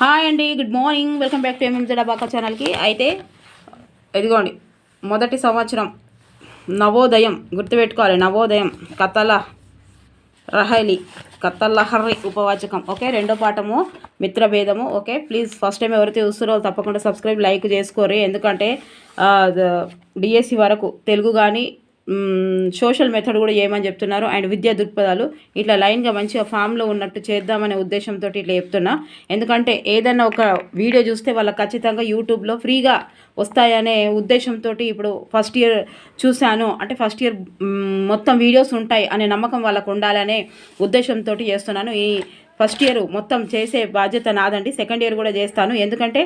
Hi అండి, good morning. Welcome back to ఎంఎంజెడ్ abaca ఛానల్కి. అయితే ఇదిగోండి, మొదటి సంవత్సరం నవోదయం గుర్తుపెట్టుకోవాలి. నవోదయం కథల రహలి కథలహరి ఉపవాచకం. ఓకే, రెండో పాఠము మిత్రభేదము. ఓకే, ప్లీజ్ ఫస్ట్ టైం ఎవరైతే చూస్తారో తప్పకుండా సబ్స్క్రైబ్ లైక్ చేసుకోరు. ఎందుకంటే డిఎస్సి వరకు తెలుగు కానీ సోషల్ మెథడ్ కూడా ఏమని చెప్తున్నారు, అండ్ విద్యా దృక్పథాలు ఇట్లా లైన్గా మంచిగా ఫామ్లో ఉన్నట్టు చేద్దామనే ఉద్దేశంతో ఇట్లా చెప్తున్నా. ఎందుకంటే ఏదైనా ఒక వీడియో చూస్తే వాళ్ళకి ఖచ్చితంగా యూట్యూబ్లో ఫ్రీగా వస్తాయనే ఉద్దేశంతో ఇప్పుడు ఫస్ట్ ఇయర్ చూశాను అంటే ఫస్ట్ ఇయర్ మొత్తం వీడియోస్ ఉంటాయి అనే నమ్మకం వాళ్ళకు ఉండాలనే ఉద్దేశంతో చేస్తున్నాను. ఈ ఫస్ట్ ఇయర్ మొత్తం చేసే బాధ్యత నాదండి. సెకండ్ ఇయర్ కూడా చేస్తాను. ఎందుకంటే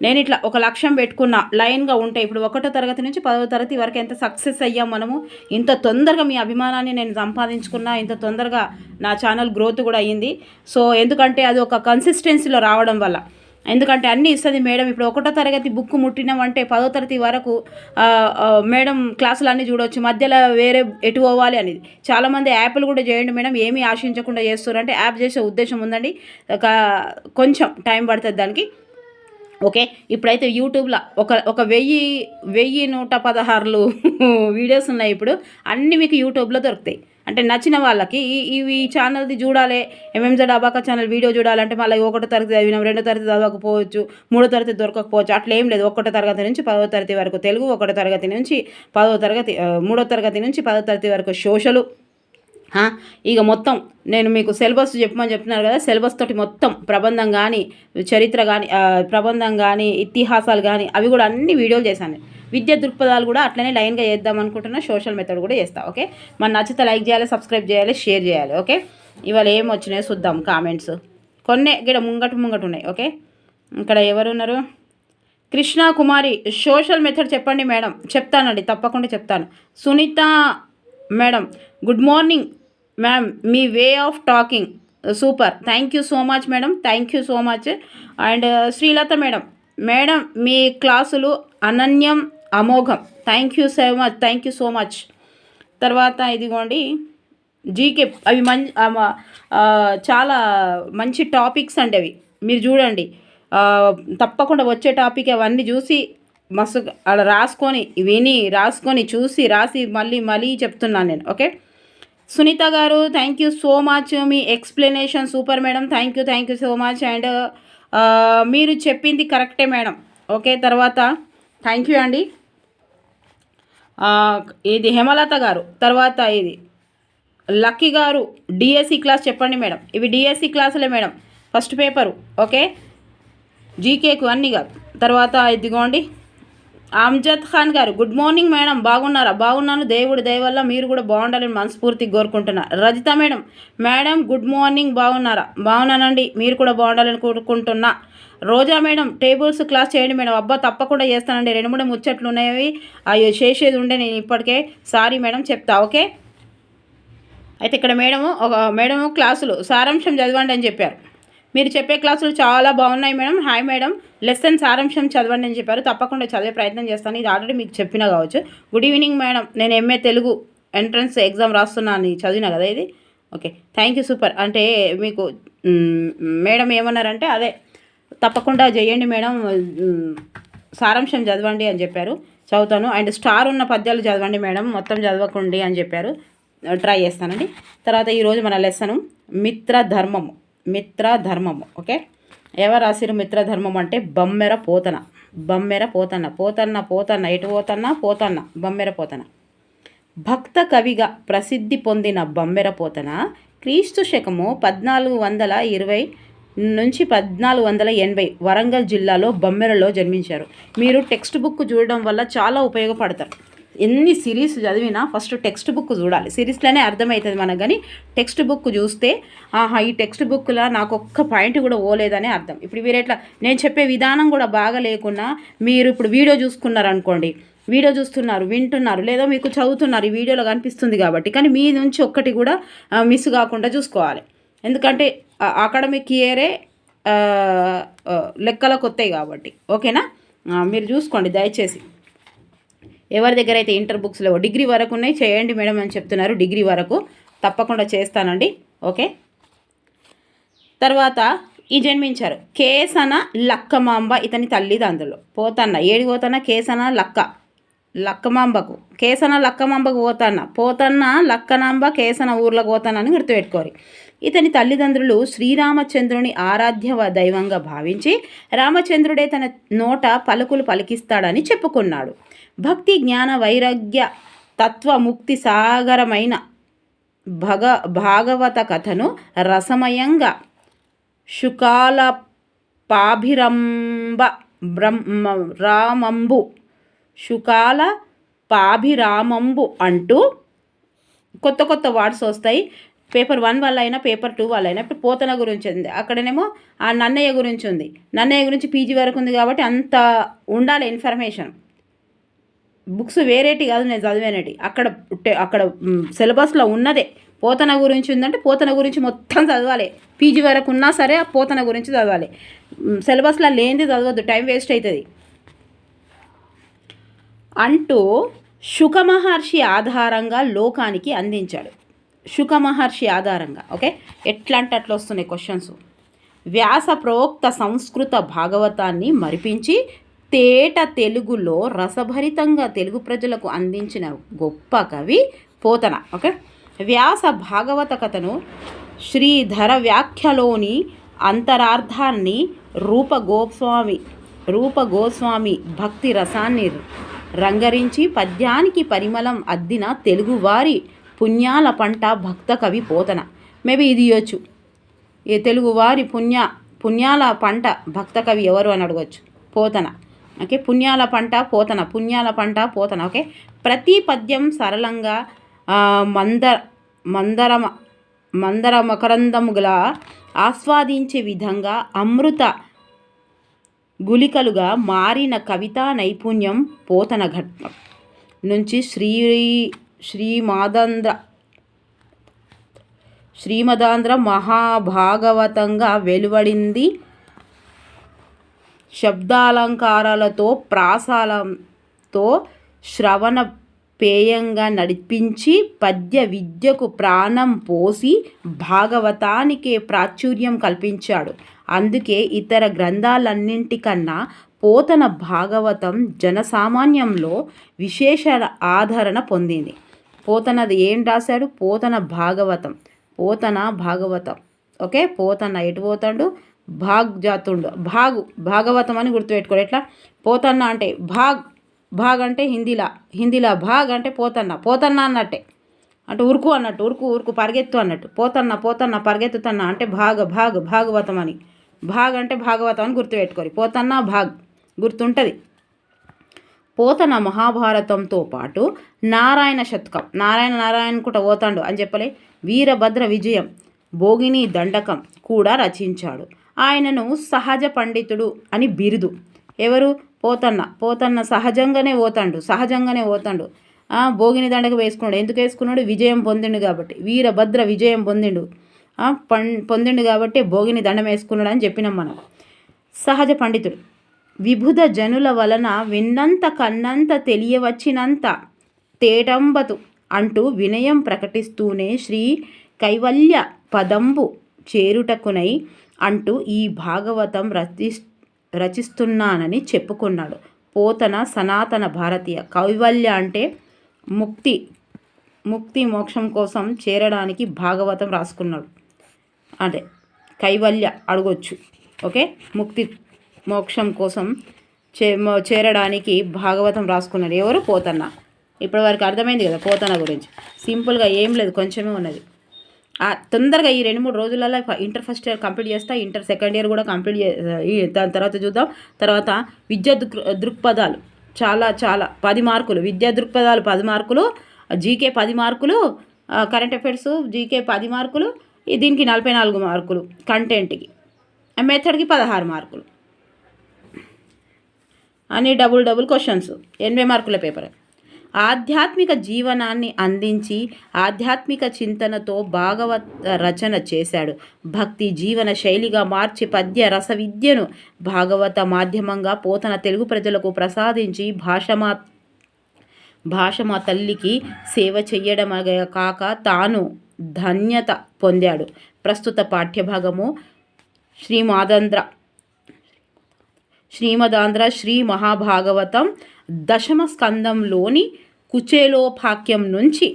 నేను ఇట్లా ఒక లక్ష్యం పెట్టుకున్న లైన్గా ఉంటే ఇప్పుడు 1వ తరగతి నుంచి 10వ తరగతి వరకు ఎంత సక్సెస్ అయ్యాం మనము. ఇంత తొందరగా మీ అభిమానాన్ని నేను సంపాదించుకున్నా, ఇంత తొందరగా నా ఛానల్ గ్రోత్ కూడా అయ్యింది. సో ఎందుకంటే అది ఒక కన్సిస్టెన్సీలో రావడం వల్ల. ఎందుకంటే అన్నీ ఇస్తుంది మేడం. ఇప్పుడు 1వ తరగతి బుక్ ముట్టినామంటే 10వ తరగతి వరకు మేడం క్లాసులు అన్నీ చూడవచ్చు, మధ్యలో వేరే ఎటు పోవాలి అనేది. చాలామంది యాప్లు కూడా చేయండి మేడం, ఏమీ ఆశించకుండా చేస్తారు అంటే యాప్ చేసే ఉద్దేశం ఉందండి. కొంచెం టైం పడుతుంది దానికి. ఓకే, ఇప్పుడైతే యూట్యూబ్లో ఒక 1116 వీడియోస్ ఉన్నాయి. ఇప్పుడు అన్నీ మీకు యూట్యూబ్లో దొరుకుతాయి. అంటే నచ్చిన వాళ్ళకి ఈ ఛానల్ది చూడాలి, ఎంఎంజెడ్ అబాకా ఛానల్ వీడియో చూడాలంటే మళ్ళీ 1వ తరగతి చదివినాం, 2వ తరగతి చదవకపోవచ్చు, 3వ తరగతి దొరకకపోవచ్చు. అట్లా ఏం లేదు. 1వ తరగతి నుంచి 10వ తరగతి వరకు తెలుగు, 1వ తరగతి నుంచి 10వ తరగతి 3వ తరగతి నుంచి 10వ తరగతి వరకు సోషలు. ఇక మొత్తం నేను మీకు సిలబస్ చెప్పమని చెప్తున్నారు కదా, సిలబస్ తోటి మొత్తం ప్రబంధం కానీ, చరిత్ర కానీ, ప్రబంధం కానీ, ఇతిహాసాలు కానీ అవి కూడా అన్ని వీడియోలు చేశాను. విద్యా దృక్పథాలు కూడా అట్లనే లైన్గా చేద్దాం అనుకుంటున్నా. సోషల్ మెథడ్ కూడా చేస్తా. ఓకే, మన నచ్చితే లైక్ చేయాలి, సబ్స్క్రైబ్ చేయాలి, షేర్ చేయాలి. ఓకే, ఇవాళ ఏం వచ్చినాయో చూద్దాం. కామెంట్స్ కొన్ని ఇక్కడ ముంగటు ఉన్నాయి. ఓకే, ఇక్కడ ఎవరున్నారు? కృష్ణా కుమారి, సోషల్ మెథడ్ చెప్పండి మేడం. చెప్తానండి, తప్పకుండా చెప్తాను. Sunitha madam, good morning ma'am, మీ way of talking super, thank you so much madam, thank you so much. And Srilatha madam, madam మీ క్లాసులు అనన్యం అమోఘం, thank you so much, thank you so much. తర్వాత ఇదిగోండి జీకే, అవి చాలా మంచి టాపిక్స్ అండి. అవి మీరు చూడండి, తప్పకుండా వచ్చే టాపిక్ అవన్నీ చూసి మస్తు అలా రాసుకొని విని రాసుకొని చూసి రాసి మళ్ళీ చెప్తున్నాను నేను. ఓకే, సునీత గారు, థ్యాంక్ యూ సో మచ్, మీ explanation super madam, thank you so much. And మీరు చెప్పింది కరెక్టే మేడం. ఓకే, తర్వాత థ్యాంక్ యూ అండి. ఇది హేమలత గారు, తర్వాత ఇది లక్కీ గారు, డిఎస్సి క్లాస్ చెప్పండి మేడం. ఇవి డిఎస్సి క్లాసులే మేడం, ఫస్ట్ పేపరు. ఓకే, జీకేకు అన్నీ కాదు. తర్వాత ఇదిగోండి అమ్జద్ ఖాన్ గారు, గుడ్ మార్నింగ్ మేడం, బాగున్నారా? బాగున్నాను, దేవుడి దయ వల్ల మీరు కూడా బాగుండాలని మనస్ఫూర్తిగా కోరుకుంటున్నా. Rajitha madam, madam good morning, బాగున్నారా? బాగున్నానండి, మీరు కూడా బాగుండాలని కోరుకుంటున్నా. రోజా మేడం, టేబుల్స్ క్లాస్ చేయండి మేడం. అబ్బా తప్పకుండా చేస్తానండి, 2-3 ముచ్చట్లు ఉన్నాయి, అవి చేసేది ఉండే నేను ఇప్పటికే. సారీ మేడం, చెప్తా. ఓకే, అయితే ఇక్కడ మేడము క్లాసులు సారాంశం చదవండి అని చెప్పారు. మీరు చెప్పే క్లాసులు చాలా బాగున్నాయి మేడం. హాయ్ మేడం, లెసన్ సారాంశం చదవండి అని చెప్పారు. తప్పకుండా చదివే ప్రయత్నం చేస్తాను. ఇది ఆల్రెడీ మీకు చెప్పినా కావచ్చు. గుడ్ ఈవినింగ్ మేడం, నేను ఎంఏ తెలుగు ఎంట్రన్స్ ఎగ్జామ్ రాస్తున్నాను, చదివినా కదా ఇది. Okay, thank you super. అంటే మీకు మేడం ఏమన్నారంటే అదే తప్పకుండా చేయండి మేడం, సారాంశం చదవండి అని చెప్పారు. చదువుతాను. అండ్ స్టార్ ఉన్న పద్యాలు చదవండి మేడం, మొత్తం చదవకండి అని చెప్పారు. ట్రై చేస్తానండి. తర్వాత ఈరోజు మన లెసను మిత్రధర్మము. ఓకే, ఎవరు రాసిరు మిత్రధర్మం అంటే బమ్మెర పోతన. పోతన్న ఎటు పోతన్న బమ్మెర పోతన. భక్త కవిగా ప్రసిద్ధి పొందిన బమ్మెర పోతన క్రీస్తు శకము 1420 నుంచి 1480 వరంగల్ జిల్లాలో బమ్మెరలో జన్మించారు. మీరు టెక్స్ట్ బుక్ చూడడం వల్ల చాలా ఉపయోగపడతారు. ఎన్ని సిరీస్ చదివినా ఫస్ట్ టెక్స్ట్ బుక్ చూడాలి. సిరీస్లోనే అర్థమవుతుంది మనకు, కానీ టెక్స్ట్ బుక్ చూస్తే ఈ టెక్స్ట్ బుక్లో నాకు ఒక్క పాయింట్ కూడా పోలేదనే అర్థం. ఇప్పుడు మీరు ఎట్లా నేను చెప్పే విధానం కూడా బాగా లేకున్నా మీరు ఇప్పుడు వీడియో చూసుకున్నారనుకోండి, వీడియో చూస్తున్నారు, వింటున్నారు, లేదా మీకు చదువుతున్నారు, ఈ వీడియోలో కనిపిస్తుంది కాబట్టి, కానీ మీ నుంచి ఒక్కటి కూడా మిస్ కాకుండా చూసుకోవాలి. ఎందుకంటే అకాడమిక్ ఇయరే లెక్కలకు వస్తాయి కాబట్టి. ఓకేనా, మీరు చూసుకోండి దయచేసి. ఎవరి దగ్గర అయితే ఇంటర్ బుక్స్ లేవో, డిగ్రీ వరకు ఉన్నాయి చేయండి మేడం అని చెప్తున్నారు. డిగ్రీ వరకు తప్పకుండా చేస్తానండి. ఓకే, తర్వాత ఈ జన్మించారు. కేసన లక్కమాంబ ఇతని తల్లిదండ్రులు. పోతన్న ఏడికి పోతన్న కేసన లక్కమాంబకు కేసన లక్కమాంబకు పోతన్న లక్కనాంబ కేసన ఊర్లకు పోతానని గుర్తుపెట్టుకోరు. ఇతని తల్లిదండ్రులు శ్రీరామచంద్రుని ఆరాధ్య దైవంగా భావించి రామచంద్రుడే తన నోట పలుకులు పలికిస్తాడని చెప్పుకున్నాడు. భక్తి జ్ఞాన వైరాగ్య తత్వముక్తి సాగరమైన భాగవత కథను రసమయంగా శుకాల పాభిరామంబు అంటూ కొత్త కొత్త వర్డ్స్ వస్తాయి. పేపర్ 1 వల్ల అయినా పేపర్ 2 వల్ల అయినా. ఇప్పుడు పోతన గురించి ఉంది, అక్కడనేమో ఆ నన్నయ్య గురించి ఉంది. నన్నయ్య గురించి పీజీ వరకు ఉంది కాబట్టి అంత ఉండాలి ఇన్ఫర్మేషన్. బుక్స్ వేరేటి కాదు నేను చదివేనటి, అక్కడ సిలబస్లో ఉన్నదే. పోతన గురించి ఉందంటే పోతన గురించి మొత్తం చదవాలి. పీజీ వరకు ఉన్నా సరే ఆ పోతన గురించి చదవాలి. సిలబస్లో లేనిది చదవద్దు, టైం వేస్ట్ అవుతుంది అంటూ శుకమహర్షి ఆధారంగా లోకానికి అందించాడు. శుకమహర్షి ఆధారంగా ఓకే. ఎట్లా అంటే అట్లా వస్తున్నాయి క్వశ్చన్స్. వ్యాస ప్రోక్త సంస్కృత భాగవతాన్ని మరిపించి తేట తెలుగులో రసభరితంగా తెలుగు ప్రజలకు అందించిన గొప్ప కవి పోతన. ఓకే. వ్యాస భాగవత కథను శ్రీధర వ్యాఖ్యలోని అంతరార్థాన్ని రూపగోస్వామి భక్తి రసాన్ని రంగరించి పద్యానికి పరిమళం అద్దిన తెలుగువారి పుణ్యాల పంట భక్త కవి పోతన. మేబీ ఇది ఇవ్వచ్చు, ఈ తెలుగువారి పుణ్యాల పంట భక్త కవి ఎవరు అని అడగచ్చు. పోతన. ఓకే. పుణ్యాల పంట పోతన. ఓకే. ప్రతి పద్యం సరళంగా మందర మకరందముగా ఆస్వాదించే విధంగా అమృత గుళికలుగా మారిన కవితా నైపుణ్యం పోతన ఘట్టం నుంచి శ్రీమదాంధ్ర మహాభాగవతంగా వెలువడింది. శబ్దాలంకారాలతో ప్రాసాలతో శ్రవణ పేయంగా నడిపించి పద్య విద్యకు ప్రాణం పోసి భాగవతానికే ప్రాచుర్యం కల్పించాడు. అందుకే ఇతర గ్రంథాలన్నింటికన్నా పోతన భాగవతం జనసామాన్యంలో విశేష ఆదరణ పొందింది. పోతనది ఏం రాశాడు? పోతన భాగవతం. ఓకే. పోతన ఎటు పోతాడు? జాతుండు. భాగవతం అని గుర్తుపెట్టుకోడు. ఎట్లా? పోతన్న అంటే భాగ్ అంటే హిందీలా భాగ్ అంటే పోతన్న అన్నట్టే. అంటే ఉరుకు అన్నట్టు, ఉరుకు పరిగెత్తు అన్నట్టు. పోతన్న పరిగెత్తుతన్న అంటే భాగవతం అని. భాగ్ అంటే భాగవతం అని గుర్తుపెట్టుకోరు. పోతన్న భాగ్ గుర్తుంటుంది. పోతన మహాభారతంతో పాటు నారాయణ శతకం, నారాయణ కూడా పోతాడు అని చెప్పలే. వీరభద్ర విజయం, భోగిని దండకం కూడా రచించాడు. ఆయనను సహజ పండితుడు అని బిరుదు. ఎవరు? పోతన్న సహజంగానే పోతాడు. భోగిని దండక వేసుకున్నాడు. ఎందుకు వేసుకున్నాడు? విజయం పొందిండు కాబట్టి. వీరభద్ర విజయం పొందిండు కాబట్టి భోగిని దండం వేసుకున్నాడు అని చెప్పినాం మనం. సహజ పండితుడు. విబుధ జనుల వలన విన్నంత కన్నంత తెలియవచ్చినంత తేటంబతు అంటూ వినయం ప్రకటిస్తూనే శ్రీ కైవల్య పదంబు చేరుటకునై అంటూ ఈ భాగవతం రచిస్తున్నానని చెప్పుకున్నాడు. పోతన సనాతన భారతీయ. కైవల్య అంటే ముక్తి మోక్షం కోసం చేరడానికి భాగవతం రాసుకున్నాడు. అంటే కైవల్య అడగొచ్చు. ఓకే. ముక్తి మోక్షం కోసం చేరడానికి భాగవతం రాసుకున్నాడు. ఎవరు? పోతన్న. ఇప్పటి వరకు అర్థమైంది కదా పోతన గురించి. సింపుల్గా ఏం లేదు, కొంచెమే ఉన్నది. తొందరగా ఈ 2-3 రోజులలో ఇంటర్ ఫస్ట్ ఇయర్ కంప్లీట్ చేస్తా. ఇంటర్ సెకండ్ ఇయర్ కూడా కంప్లీట్ దాని తర్వాత చూద్దాం. తర్వాత విద్యా దృక్పథాలు చాలా 10 మార్కులు. విద్యా దృక్పథాలు 10 మార్కులు, జీకే 10 మార్కులు, కరెంట్ అఫైర్స్ జీకే 10 మార్కులు, దీనికి 44 మార్కులు, కంటెంట్కి మెథడ్కి 16 మార్కులు అని డబుల్ క్వశ్చన్స్. 80 మార్కుల పేపర్. ఆధ్యాత్మిక జీవనాన్ని అందించి ఆధ్యాత్మిక చింతనతో భాగవత రచన చేశాడు. భక్తి జీవన శైలిగా మార్చి పద్య రస విద్యను భాగవత మాధ్యమంగా పోతన తెలుగు ప్రజలకు ప్రసాదించి భాషమా తల్లికి సేవ చెయ్యడమే కాక తాను ధన్యత పొందాడు. ప్రస్తుత పాఠ్యభాగము శ్రీమదాంధ్ర శ్రీ మహాభాగవతం దశమ స్కందంలోని కుచేలోపాఖ్యం నుంచి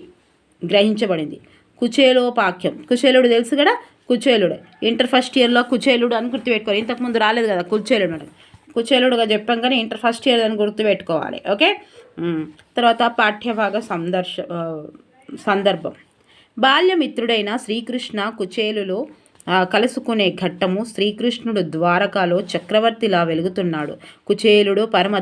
గ్రహించబడింది. కుచేలుడు తెలుసు కదా, కుచేలుడు ఇంటర్ ఫస్ట్ ఇయర్లో కుచేలుడు అని గుర్తుపెట్టుకోవాలి. ఇంతకుముందు రాలేదు కదా కుచేలుడు అని, కుచేలుడుగా చెప్పాం కానీ ఇంటర్ ఫస్ట్ ఇయర్ అని గుర్తుపెట్టుకోవాలి. ఓకే. తర్వాత పాఠ్యభాగ సందర్భం. బాల్యమిత్రుడైన శ్రీకృష్ణ కుచేలులో కలుసుకునే ఘట్టము. శ్రీకృష్ణుడు ద్వారకాలో చక్రవర్తిలా వెలుగుతున్నాడు. కుచేలుడు పరమ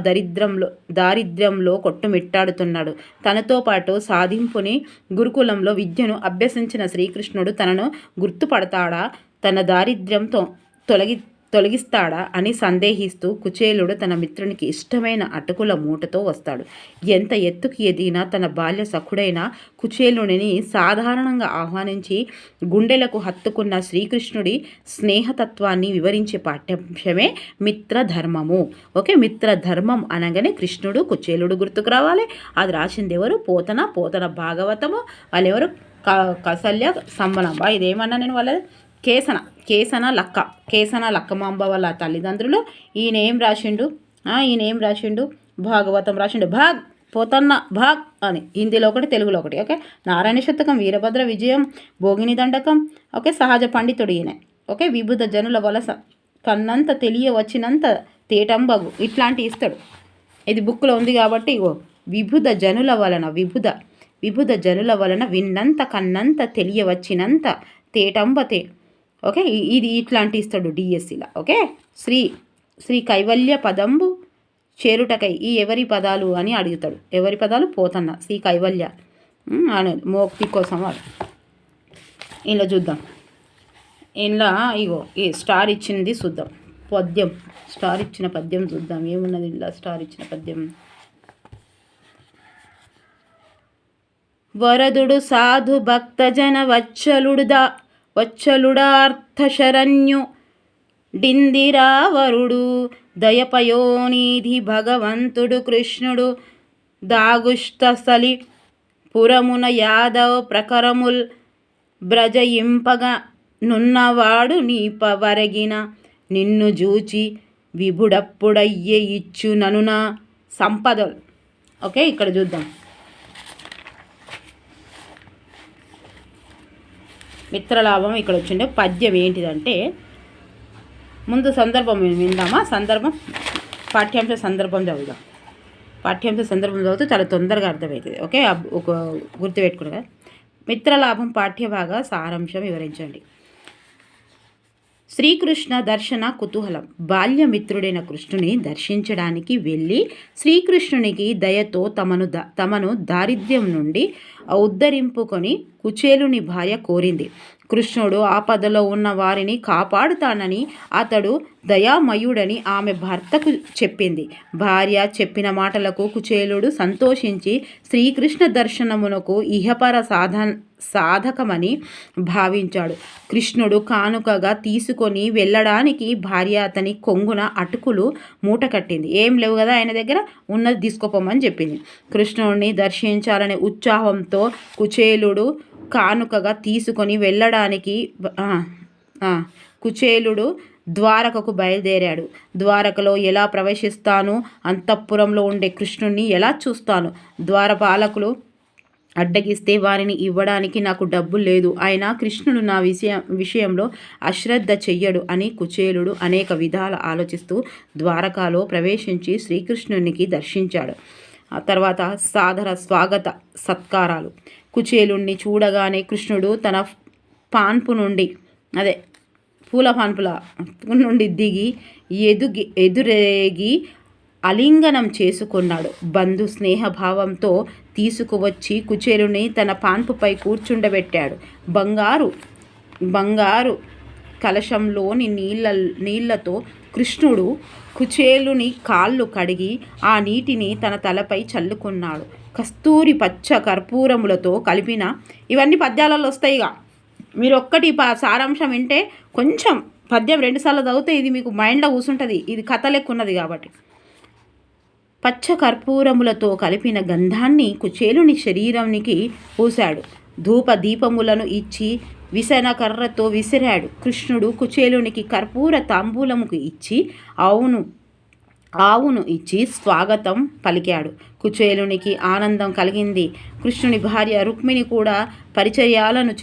దారిద్ర్యంలో కొట్టుమిట్టాడుతున్నాడు. తనతో పాటు సాధింపుని గురుకులంలో విద్యను అభ్యసించిన శ్రీకృష్ణుడు తనను గుర్తుపడతాడా, తన దారిద్ర్యంతో తొలగిస్తాడా అని సందేహిస్తూ కుచేలుడు తన మిత్రునికి ఇష్టమైన అటుకుల మూటతో వస్తాడు. ఎంత ఎత్తుకి ఎదిగినా తన బాల్య సఖుడైన కుచేలుడిని సాధారణంగా ఆహ్వానించి గుండెలకు హత్తుకున్న శ్రీకృష్ణుడి స్నేహతత్వాన్ని వివరించే పాఠ్యాంశమే మిత్రధర్మము. ఓకే, మిత్రధర్మం అనగానే కృష్ణుడు కుచేలుడు గుర్తుకు రావాలి. అది రాసింది ఎవరు? పోతన భాగవతము. వాళ్ళు ఎవరు? కసల్య సంబనంబ. ఇదేమన్నా నేను వాళ్ళది కేసన లక్కమాంబ వాళ్ళ తల్లిదండ్రులు. ఈయన ఏం రాసిండు? భాగవతం రాసిండు. పోతన్న భాగ్ అని హిందీలో ఒకటి, తెలుగులో ఒకటి. ఓకే. నారాయణ శతకం, వీరభద్ర విజయం, భోగిని దండకం. ఓకే. సహజ పండితుడు ఈయన. ఓకే. విభుద జనుల వలస, కన్నంత తెలియవచ్చినంత తేటంబగు, ఇట్లాంటి ఇస్తాడు. ఇది బుక్లో ఉంది కాబట్టి ఇగో విభుద జనుల వలన విన్నంత కన్నంత తెలియవచ్చినంత తేటంబతే. ఓకే. ఇది ఇట్లాంటి ఇస్తాడు డిఎస్సిలా. ఓకే. శ్రీ కైవల్య పదంబు చేరుటకై ఈ ఎవరి పదాలు అని అడుగుతాడు. ఎవరి పదాలు? పోతన్న. శ్రీ కైవల్య అని మోక్తి కోసం వాడు. ఇలా చూద్దాం. ఇలా ఇగో ఈ స్టార్ ఇచ్చింది చూద్దాం. పద్యం, స్టార్ ఇచ్చిన పద్యం చూద్దాం. ఏమున్నది ఇలా స్టార్ ఇచ్చిన పద్యం? వరదుడు సాధు భక్తజన వచ్చలుడార్థశరణ్యు డిందిరావరుడు దయపయోనిధి భగవంతుడు కృష్ణుడు దాగుష్టస్థలి పురమున యాదవ ప్రకరముల్ బ్రజయింపగా నున్నవాడు నీపవరగిన నిన్ను జూచి విభుడప్పుడయ్యే ఇచ్చు ననున సంపదలు. ఓకే. ఇక్కడ చూద్దాం. మిత్రలాభం ఇక్కడ వచ్చిండే పద్యం ఏంటిదంటే, ముందు సందర్భం విందామా? పాఠ్యాంశ సందర్భం చదువుదాం. పాఠ్యాంశ సందర్భం చదివితే చాలా తొందరగా అర్థమవుతుంది. ఓకే. ఒక గుర్తుపెట్టుకున్నా. మిత్రలాభం పాఠ్యభాగ సారాంశం వివరించండి. శ్రీకృష్ణ దర్శన కుతూహలం. బాల్యమిత్రుడైన కృష్ణుని దర్శించడానికి వెళ్ళి శ్రీకృష్ణునికి దయతో తమను దారిద్ర్యం నుండి ఉద్ధరింపుకొని కుచేలుని భార్య కోరింది. కృష్ణుడు ఆపదలో ఉన్న వారిని కాపాడుతానని, అతడు దయామయుడని ఆమె భర్తకు చెప్పింది. భార్య చెప్పిన మాటలకు కుచేలుడు సంతోషించి శ్రీకృష్ణ దర్శనమునకు ఇహపర సాధకమని భావించాడు. కృష్ణుడు కానుకగా తీసుకొని వెళ్ళడానికి భార్య అతని కొంగున అటుకులు మూట కట్టింది. ఏం లేవు కదా ఆయన దగ్గర, ఉన్నది తీసుకోపోమని చెప్పింది. కృష్ణుడిని దర్శించాలనే ఉత్సాహంతో కుచేలుడు కానుకగా తీసుకొని వెళ్ళడానికి కుచేలుడు ద్వారకకు బయలుదేరాడు. ద్వారకలో ఎలా ప్రవేశిస్తాను? అంతఃపురంలో ఉండే కృష్ణుణ్ణి ఎలా చూస్తాను? ద్వారపాలకులు అడ్డగిస్తే వారిని ఇవ్వడానికి నాకు డబ్బు లేదు. అయినా కృష్ణుడు నా విషయంలో అశ్రద్ధ చెయ్యడు అని కుచేలుడు అనేక విధాల ఆలోచిస్తూ ద్వారకాలో ప్రవేశించి శ్రీకృష్ణునికి దర్శించాడు. ఆ తర్వాత సాదర స్వాగత సత్కారాలు. కుచేలుణ్ణి చూడగానే కృష్ణుడు తన పాన్పు నుండి పూల పాన్పుల నుండి దిగి ఎదురేగి అలింగనం చేసుకున్నాడు. బంధు స్నేహభావంతో తీసుకువచ్చి కుచేలుని తన పాన్పుపై కూర్చుండబెట్టాడు. బంగారు కలశంలోని నీళ్లతో కృష్ణుడు కుచేలుని కాళ్ళు కడిగి ఆ నీటిని తన తలపై చల్లుకున్నాడు. కస్తూరి పచ్చ కర్పూరములతో కలిపిన, ఇవన్నీ పద్యాలలో వస్తాయిగా, మీరు ఒక్కటి సారాంశం వింటే కొంచెం పద్యం 2 సార్లు చదివితే ఇది మీకు మైండ్లో కూర్చుంటుంది. ఇది కథ లెక్క ఉన్నది కాబట్టి. పచ్చ కర్పూరములతో కలిపిన గంధాన్ని కుచేలుని శరీరానికి పూశాడు. ధూప దీపములను ఇచ్చి విసన కర్రతో విసిరాడు. కృష్ణుడు కుచేలునికి కర్పూర తాంబూలముకు ఇచ్చి ఆవును ఇచ్చి స్వాగతం పలికాడు. కుచేలునికి ఆనందం కలిగింది. కృష్ణుని భార్య రుక్మిణి కూడా పరిచర్యాలను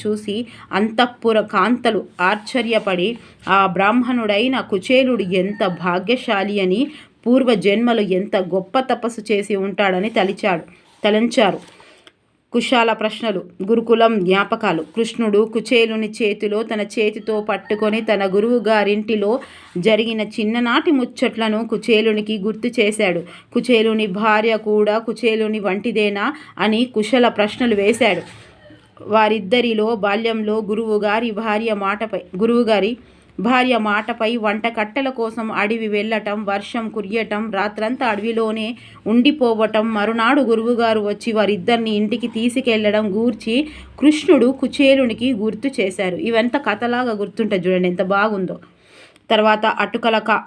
చూసి అంతఃపుర కాంతలు ఆశ్చర్యపడి ఆ బ్రాహ్మణుడైన కుచేలుడు ఎంత భాగ్యశాలి అని, పూర్వజన్మలు ఎంత గొప్ప తపస్సు చేసి ఉంటాడని తలంచారు. కుశాల ప్రశ్నలు, గురుకులం జ్ఞాపకాలు. కృష్ణుడు కుచేలుని చేతిలో తన చేతితో పట్టుకొని తన గురువు గారింటిలో జరిగిన చిన్ననాటి ముచ్చట్లను కుచేలునికి గుర్తు చేశాడు. కుచేలుని భార్య కూడా కుచేలుని వంటిదేనా అని కుశల ప్రశ్నలు వేశాడు. వారిద్దరిలో బాల్యంలో గురువుగారి భార్య మాటపై వంట కట్టెల కోసం అడవి వెళ్ళటం, వర్షం కురియటం, రాత్రంతా అడవిలోనే ఉండిపోవటం, మరునాడు గురువుగారు వచ్చి వారిద్దరిని ఇంటికి తీసుకెళ్లడం గూర్చి కృష్ణుడు కుచేలునికి గుర్తు చేశారు. ఇవంతా కథలాగా గుర్తుంటుంది చూడండి, ఎంత బాగుందో. తర్వాత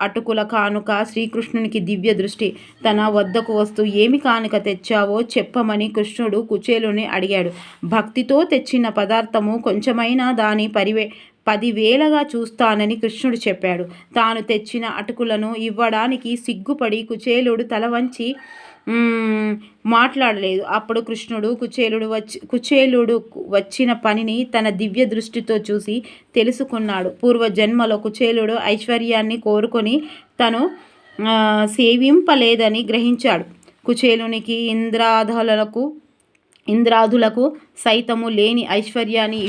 అటుకుల కానుక. శ్రీకృష్ణునికి దివ్య దృష్టి. తన వద్దకు వస్తూ ఏమి కానుక తెచ్చావో చెప్పమని కృష్ణుడు కుచేలుని అడిగాడు. భక్తితో తెచ్చిన పదార్థము కొంచెమైనా దాని 10,000గా చూస్తానని కృష్ణుడు చెప్పాడు. తాను తెచ్చిన అటుకులను ఇవ్వడానికి సిగ్గుపడి కుచేలుడు తల వంచి మాట్లాడలేదు. అప్పుడు కృష్ణుడు కుచేలుడు వచ్చిన పనిని తన దివ్య దృష్టితో చూసి తెలుసుకున్నాడు. పూర్వజన్మలో కుచేలుడు ఐశ్వర్యాన్ని కోరుకొని తను సేవింపలేదని గ్రహించాడు. కుచేలునికి ఇంద్రాదులకు సైతము లేని ఐశ్వర్యాన్ని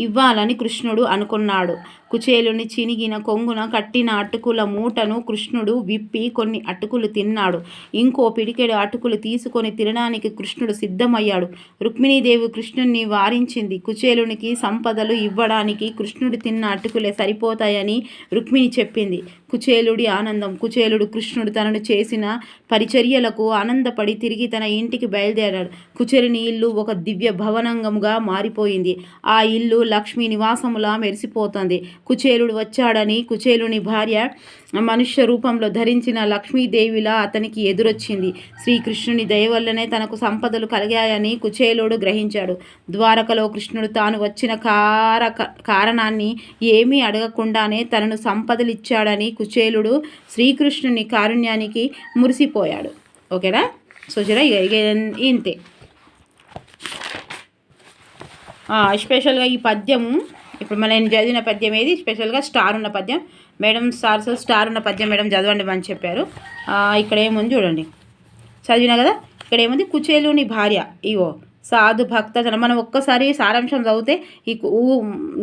ఇవ్వాలని కృష్ణుడు అనుకున్నాడు. కుచేలుని చినిగిన కొంగున కట్టిన అటుకుల మూటను కృష్ణుడు విప్పి కొన్ని అటుకులు తిన్నాడు. ఇంకో పిడికెడు అటుకులు తీసుకొని తినడానికి కృష్ణుడు సిద్ధమయ్యాడు. రుక్మిణీదేవి కృష్ణుణ్ణి వారించింది. కుచేలునికి సంపదలు ఇవ్వడానికి కృష్ణుడు తిన్న అటుకులే సరిపోతాయని రుక్మిణి చెప్పింది. కుచేలుడి ఆనందం. కుచేలుడు కృష్ణుడు తనను చేసిన పరిచర్యలకు ఆనందపడి తిరిగి తన ఇంటికి బయలుదేరాడు. కుచేలుని ఇల్లు ఒక దివ్య భవనంగా మారిపోయింది. ఆ ఇల్లు లక్ష్మీ నివాసములా మెరిసిపోతుంది. కుచేలుడు వచ్చాడని కుచేలుని భార్య మనుష్య రూపంలో ధరించిన లక్ష్మీదేవిలా అతనికి ఎదురొచ్చింది. శ్రీకృష్ణుని దయ వల్లనే తనకు సంపదలు కలిగాయని కుచేలుడు గ్రహించాడు. ద్వారకలో కృష్ణుడు తాను వచ్చిన కారణాన్ని ఏమీ అడగకుండానే తనను సంపదలిచ్చాడని కుచేలుడు శ్రీకృష్ణుని కారుణ్యానికి మురిసిపోయాడు. ఓకేనా? చూసారా? ఇంతే. స్పెషల్గా ఈ పద్యము ఇప్పుడు నేను చదివిన పద్యం ఏది స్పెషల్గా స్టార్ ఉన్న పద్యం. మేడం స్టార్ ఉన్న పద్యం మేడం చదవండి అని చెప్పారు. ఇక్కడ ఏముంది చూడండి, చదివినా కదా. ఇక్కడ ఏముంది, కుచేలుని భార్య ఇగో సాధు భక్త. మనం ఒక్కసారి సారాంశం చదివితే ఈ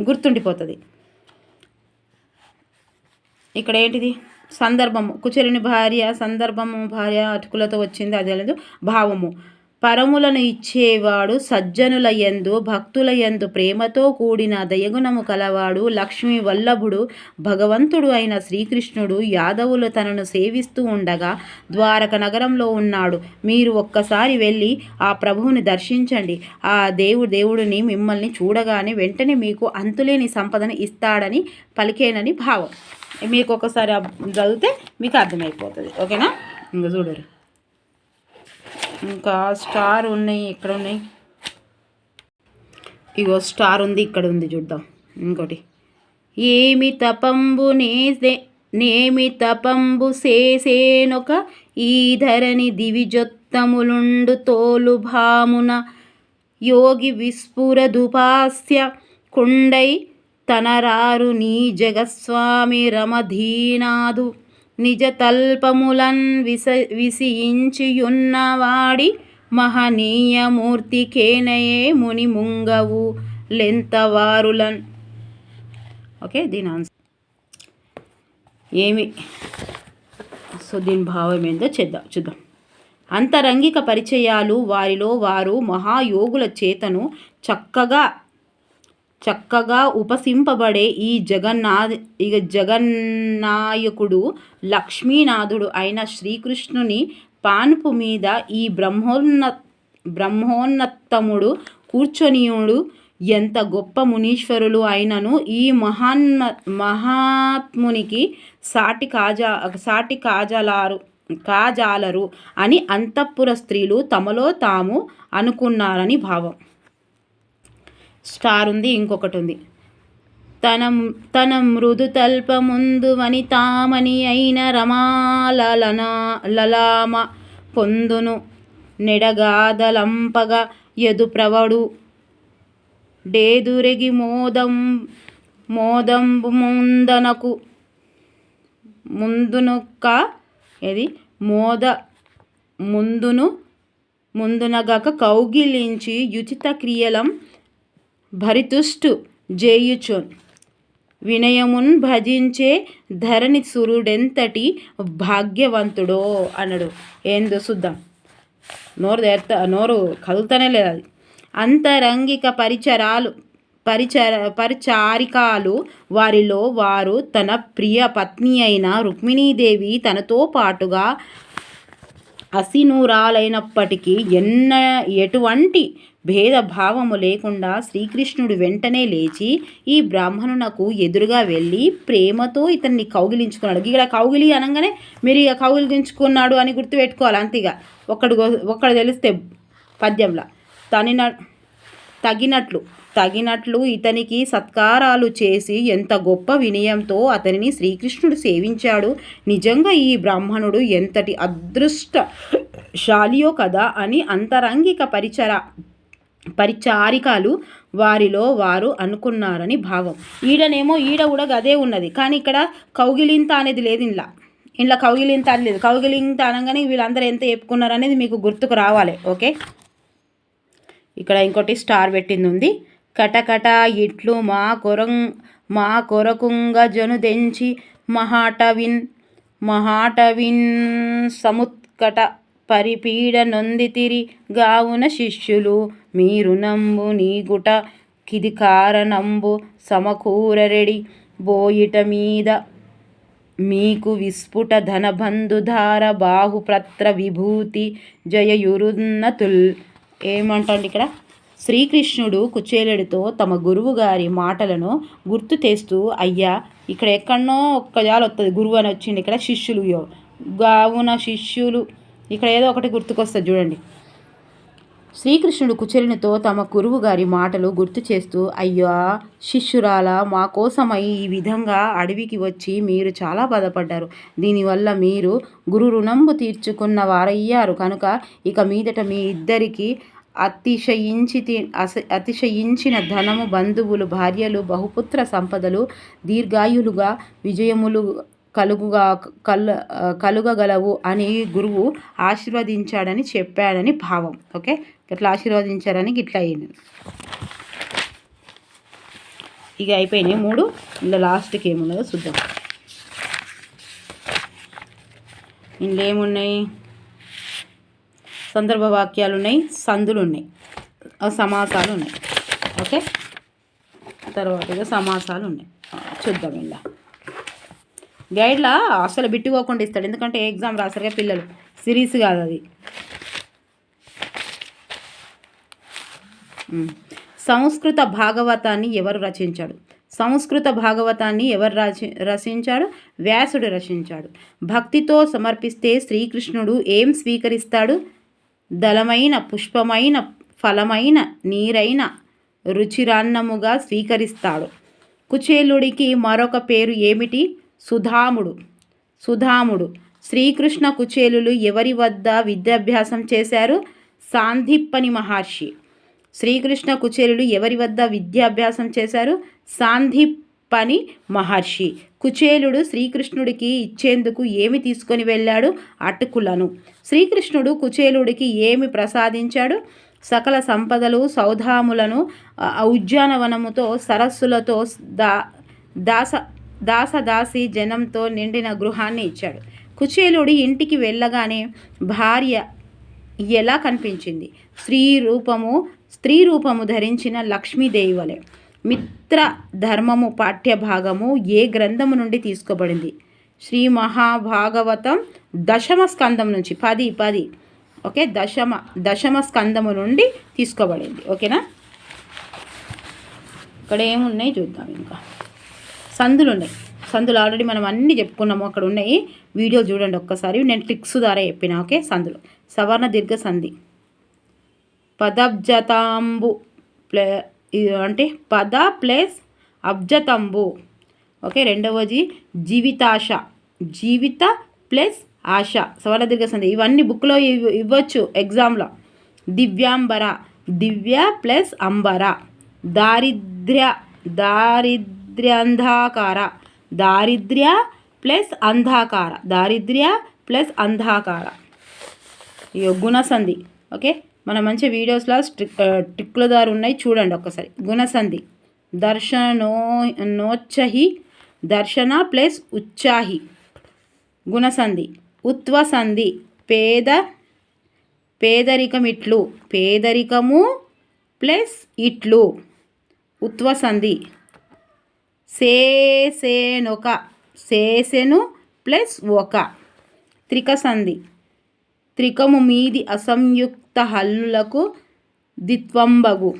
గుర్తుండిపోతుంది. ఇక్కడ ఏంటిది సందర్భము, కుచేలుని భార్య అటుకులతో వచ్చింది, అదే లేదు భావము. పరములను ఇచ్చేవాడు, సజ్జనుల యందు భక్తుల యందు ప్రేమతో కూడిన దయగుణము కలవాడు, లక్ష్మీ వల్లభుడు, భగవంతుడు అయిన శ్రీకృష్ణుడు యాదవులు తనను సేవిస్తూ ఉండగా ద్వారక నగరంలో ఉన్నాడు. మీరు ఒక్కసారి వెళ్ళి ఆ ప్రభువుని దర్శించండి. ఆ దేవుడిని మిమ్మల్ని చూడగానే వెంటనే మీకు అంతులేని సంపదను ఇస్తాడని పలికేనని భావం. మీకు ఒకసారి చదివితే మీకు అర్థమైపోతుంది. ఓకేనా? ఇంకా చూడరు. ఇంకా స్టార్ ఉన్నాయి, ఎక్కడ ఉన్నాయి, ఇగో స్టార్ ఉంది, ఇక్కడ ఉంది, చూద్దాం. ఇంకోటి, ఏమి తపంబు చేసేనొక ఈ ధరణి దివిజొత్తములుండు తోలు భామున యోగి విస్ఫురదుపాస్య కుండై తనరారు నీ జగస్వామి రమధీనాదు నిజ తల్పములన్ విసియించియున్నవాడి మహనీయమూర్తి కేనయే ముని ముంగవు లెంతవారులన్. ఓకే, దీని ఆన్సర్ ఏమి, సో దీని భావం ఏందో చూద్దాం. అంతరంగిక పరిచయాలు వారిలో వారు మహాయోగుల చేతను చక్కగా ఉపసింపబడే ఈ జగన్నాయకుడు లక్ష్మీనాథుడు అయిన శ్రీకృష్ణుని పానుపు మీద ఈ బ్రహ్మోన్నతముడు కూర్చొనియుడు ఎంత గొప్ప మునీశ్వరులు అయినను ఈ మహాత్మునికి సాటి కాజలారు కాజాలరు అని అంతఃపుర స్త్రీలు తమలో తాము అనుకున్నారని భావం. స్టార్ ఉంది, ఇంకొకటి ఉంది. తన మృదు తల్పముందు వనితామణి అయిన లలామ పొందును నెడగాదలంపగా యదుప్రవడు డేదురెగి మోదంబు ముందునొక్క ఇది ముందునగక కౌగిలించి యుచిత క్రియలం భరితుష్టు జేయుచోన్ వినయమున్ భజించే ధరణి సురుడెంతటి భాగ్యవంతుడో అన్నాడు. ఏందో చూద్దాం. నోరు కదులుతూనే లేదు అది. అంతరంగిక పరిచారికాలు వారిలో వారు తన ప్రియ పత్ని అయిన రుక్మిణీదేవి తనతో పాటుగా అసినూరాలైనప్పటికీ ఎటువంటి భేదభావము లేకుండా శ్రీకృష్ణుడు వెంటనే లేచి ఈ బ్రాహ్మణునకు ఎదురుగా వెళ్ళి ప్రేమతో ఇతన్ని కౌగిలించుకున్నాడు. ఇక్కడ కౌగిలి అనగానే మీరు ఇక కౌగిలించుకున్నాడు అని గుర్తుపెట్టుకోవాలి. అంతేగా ఒక్కడు తెలిస్తే పద్యంలో తగినట్లు ఇతనికి సత్కారాలు చేసి ఎంత గొప్ప వినయంతో అతనిని శ్రీకృష్ణుడు సేవించాడు. నిజంగా ఈ బ్రాహ్మణుడు ఎంతటి అదృష్టశాలియో కదా అని అంతరంగిక పరిచారికాలు వారిలో వారు అనుకున్నారని భావం. ఈడ కూడా గదే ఉన్నది, కానీ ఇక్కడ కౌగిలింత అనేది లేదు. ఇంట్లో కౌగిలింత అని లేదు. కౌగిలింత అనగానే వీళ్ళందరూ ఎంత చెప్పుకున్నారు అనేది మీకు గుర్తుకు రావాలి. ఓకే, ఇక్కడ ఇంకోటి స్టార్ పెట్టింది ఉంది. కటకట ఇట్లు మా కొరకుంగ జనుదెంచి మహాటవిన్ సముత్కట పరిపీడ నొందితిరి గావున శిష్యులు మీరు నంబు నీగుట కిది కారణంబు సమకూరరెడి బోయిట మీద మీకు విస్ఫుట ధనబంధుధార బాహుప్రత్ర విభూతి జయయురున్నతుల్. ఏమంటండి ఇక్కడ? శ్రీకృష్ణుడు కుచేలుడితో తమ గురువు గారి మాటలను గుర్తు తెస్తూ, అయ్యా ఇక్కడ ఎక్కడనో ఒక్కజాలు వస్తుంది గురువు అని వచ్చింది, ఇక్కడ శిష్యులు గావున శిష్యులు, ఇక్కడ ఏదో ఒకటి గుర్తుకొస్తుంది చూడండి. శ్రీకృష్ణుడు కుచేలునితో తమ గురువు గారి మాటలు గుర్తు చేస్తూ, అయ్యా శిష్యురాల, మా కోసమై ఈ విధంగా అడవికి వచ్చి మీరు చాలా బాధపడ్డారు. దీనివల్ల మీరు గురు రుణంబు తీర్చుకున్న వారయ్యారు కనుక ఇక మీదట మీ ఇద్దరికి అతిశయించిన ధనము, బంధువులు, భార్యలు, బహుపుత్ర సంపదలు, దీర్ఘాయులుగా విజయములు కలుగగలవు అని గురువు ఆశీర్వదించాడని చెప్పాడని భావం. ఓకే, ఇట్లా ఆశీర్వదించారని ఇట్లా అయ్యింది. ఇక అయిపోయినాయి 3. ఇలా లాస్ట్కి ఏమున్నదో చూద్దాం. ఇందులో ఏమున్నాయి? సందర్భ వాక్యాలు ఉన్నాయి, సందులు ఉన్నాయి, సమాసాలు ఉన్నాయి. ఓకే, తర్వాత సమాసాలు ఉన్నాయి. చూద్దాం. ఇలా గైడ్లా అసలు బిట్టుకోకుండా ఇస్తాడు, ఎందుకంటే ఎగ్జామ్ రాసారుగా పిల్లలు, సిరీస్ కాదు అది. సంస్కృత భాగవతాన్ని ఎవరు రచించాడు? సంస్కృత భాగవతాన్ని ఎవరు రచించాడు? వ్యాసుడు రచించాడు. భక్తితో సమర్పిస్తే శ్రీకృష్ణుడు ఏం స్వీకరిస్తాడు? దళమైన, పుష్పమైన, ఫలమైన, నీరైన రుచిరాన్నముగా స్వీకరిస్తాడు. కుచేలుడికి మరొక పేరు ఏమిటి? సుధాముడు. శ్రీకృష్ణ కుచేలులు ఎవరి వద్ద విద్యాభ్యాసం చేశారు? సాందీపని మహర్షి. శ్రీకృష్ణ కుచేలులు ఎవరి వద్ద విద్యాభ్యాసం చేశారు? సాందీపని మహర్షి. కుచేలుడు శ్రీకృష్ణుడికి ఇచ్చేందుకు ఏమి తీసుకొని వెళ్ళాడు? అటుకులను. శ్రీకృష్ణుడు కుచేలుడికి ఏమి ప్రసాదించాడు? సకల సంపదలు, సౌధాములను, ఉద్యానవనముతో, సరస్సులతో, దాసదాసి జనంతో నిండిన గృహాన్ని ఇచ్చాడు. కుచేలుడి ఇంటికి వెళ్ళగానే భార్య ఎలా కనిపించింది? స్త్రీ రూపము ధరించిన లక్ష్మీదేవి వలె. మిత్ర ధర్మము పాఠ్యభాగము ఏ గ్రంథము నుండి తీసుకోబడింది? శ్రీ మహాభాగవతం 10వ స్కందం నుంచి 10. ఓకే, 10వ స్కందము నుండి తీసుకోబడింది. ఓకేనా? ఇక్కడ ఏమున్నాయి చూద్దాం. ఇంకా సందులు ఉన్నాయి. సందులు ఆల్రెడీ మనం అన్నీ చెప్పుకున్నాము, అక్కడ ఉన్నాయి, వీడియో చూడండి ఒక్కసారి. నేను ట్రిక్స్ ద్వారా చెప్పిన. ఓకే, సందులు సవర్ణ దీర్ఘ సంధి పదబ్జతాంబు అంటే పద ప్లస్ అబ్జతంబు. ఓకే, రెండవది జీవితాశ, జీవిత ప్లస్ ఆశ, సవర్ణ దీర్ఘ సంధి. ఇవన్నీ బుక్లో ఇవ్వచ్చు ఎగ్జామ్లో. దివ్యాంబర, దివ్య ప్లస్ అంబర. దారిద్ర్య, దారిద్ర్యంధాకార, దారిద్ర్య ప్లస్ అంధాకార, దారిద్ర్య ప్లస్ అంధాకార. ఇయో గుణసంధి. ఓకే, మన మంచి వీడియోస్లో ట్రిక్ల ద్వారా ఉన్నాయి, చూడండి ఒక్కసారి. గుణసంధి దర్శనోచ్చహి, దర్శన ప్లస్ ఉచ్చాహి. గుణసంధి. ఉత్వసంధి పేదరికమిట్లు, పేదరికము ప్లస్ ఇట్లు. ఉత్వసంధి. సేసేనొక, సేసెను ప్లస్ ఒక. త్రికసంధి. త్రికము మీది అసంయుక్త హల్లులకు ద్విత్వంబగు.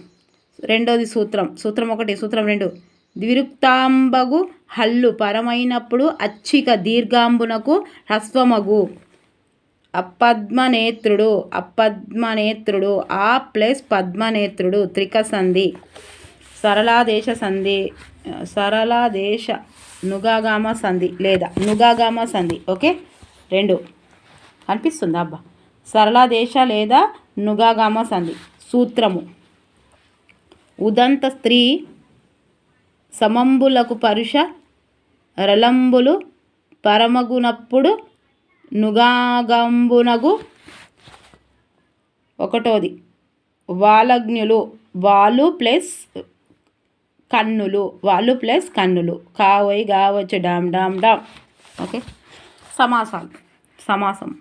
రెండోది సూత్రం, సూత్రం 1, సూత్రం 2. ద్విరుక్తాంబగు హల్లు పరమైనప్పుడు అచ్చిక దీర్ఘాంబునకు హ్రస్వమగు. అపద్మనేత్రుడు, అపద్మనేత్రుడు, ఆ ప్లస్ పద్మనేత్రుడు. త్రికసంధి. సరళాదేశ సంధి, సరళాదేశ నుగాగామ సంధి లేదా నుగాగామ సంధి. ఓకే, 2 అనిపిస్తుందా అబ్బా? సరళాదేశ లేదా నుగాగామ సంధి. సూత్రము. ఉదంత స్త్రీ సమంబులకు పరుష రలంబులు పరమగునప్పుడు నుగాగంబునగు. 1. వాలజ్ఞులు, వాళ్ళు ప్లస్ కన్నులు, వాళ్ళు ప్లస్ కన్నులు. కావై కావచ్చు, డామ్ డామ్ డామ్. ఓకే, సమాసాలు. సమాసం.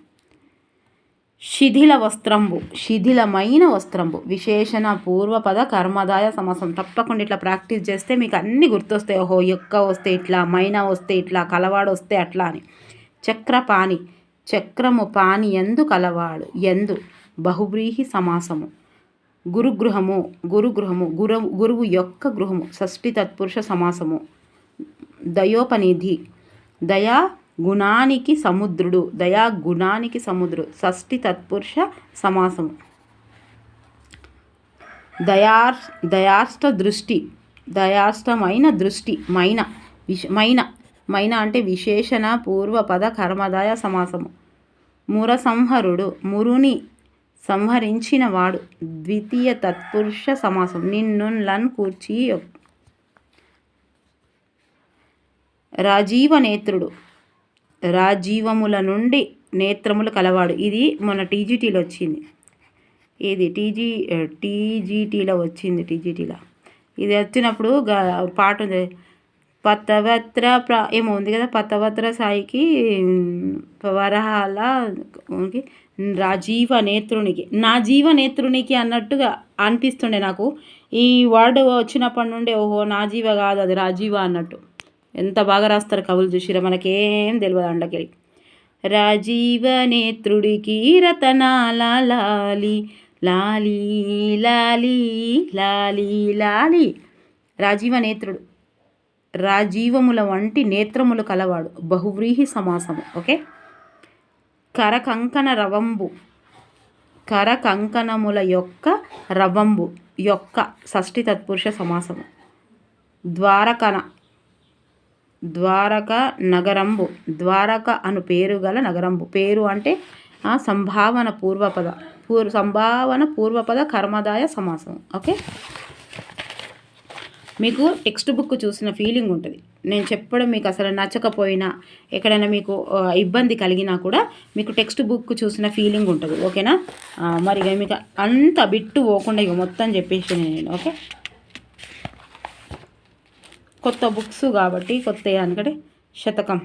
శిథిల వస్త్రంబు, శిథిలమైన వస్త్రంబు. విశేషణ పూర్వపద కర్మదాయ సమాసం. తప్పకుండా ఇట్లా ప్రాక్టీస్ చేస్తే మీకు అన్నీ గుర్తొస్తాయి. ఓహో, యొక్క వస్తే ఇట్లా, మైనా వస్తే ఇట్లా, కలవాడు వస్తే అట్లా అని. చక్రపాణి, చక్రము పాని ఎందు కలవాడు ఎందు. బహువ్రీహి సమాసము. గురుగృహము, గురుగృహము, గురువు యొక్క గృహము. షష్ఠి తత్పురుష సమాసము. దయోపనిధి, దయా గుణానికి సముద్రుడు, దయా గుణానికి సముద్రుడు. షష్ఠి తత్పురుష సమాసము. దయాష్ట దృష్టి, దయాష్టమైన దృష్టి. మైన, మైన, మైన అంటే విశేషణ పూర్వపద కర్మదాయ సమాసము. మురసంహరుడు, మురుని సంహరించిన వాడు. ద్వితీయ తత్పురుష సమాసం. నిన్ను లన్ కూర్చి. రాజీవ నేత్రుడు, రాజీవముల నుండి నేత్రములు కలవాడు. ఇది మొన్న టీజీటీలో వచ్చింది. ఇది టీజీటీలో వచ్చింది. టీజీటీలో ఇది వచ్చినప్పుడు పాట ఉంది. పతవత్ర ఏమో ఉంది కదా, పతవత్ర సాయికి వరహాల రాజీవ నేత్రునికి, నా జీవ నేత్రునికి అన్నట్టుగా అనిపిస్తుండే నాకు. ఈ వర్డ్ వచ్చినప్పటి నుండి ఓహో నా జీవ కాదు అది రాజీవ అన్నట్టు. ఎంత బాగా రాస్తారు కవులు, చూసిరా? మనకేం తెలియదు అండకెళ్ళి. రాజీవ నేత్రుడికి రతనాల లాలి లాలి లాలి లాలి లాలి. రాజీవ నేత్రుడు, రాజీవముల వంటి నేత్రములు కలవాడు. బహువ్రీహి సమాసము. ఓకే. కరకంకణ రవంబు, కరకంకణముల యొక్క రవంబు యొక్క. షష్ఠి తత్పురుష సమాసము. ద్వారకన, ద్వారక నగరంబు, ద్వారక అను పేరు గల నగరంబు. పేరు అంటే సంభావన పూర్వపద, సంభావన పూర్వపద కర్మదాయ సమాసం. ఓకే, మీకు టెక్స్ట్ బుక్ చూసిన ఫీలింగ్ ఉంటుంది. నేను చెప్పడం మీకు అసలు నచ్చకపోయినా, ఎక్కడైనా మీకు ఇబ్బంది కలిగినా కూడా మీకు టెక్స్ట్ బుక్ చూసిన ఫీలింగ్ ఉంటుంది. ఓకేనా? మరి మీకు అంత బిట్టు పోకుండా ఇక మొత్తం చెప్పేసి నేను. ఓకే, కొత్త బుక్స్ కాబట్టి కొత్త అనుకంటే శతకం,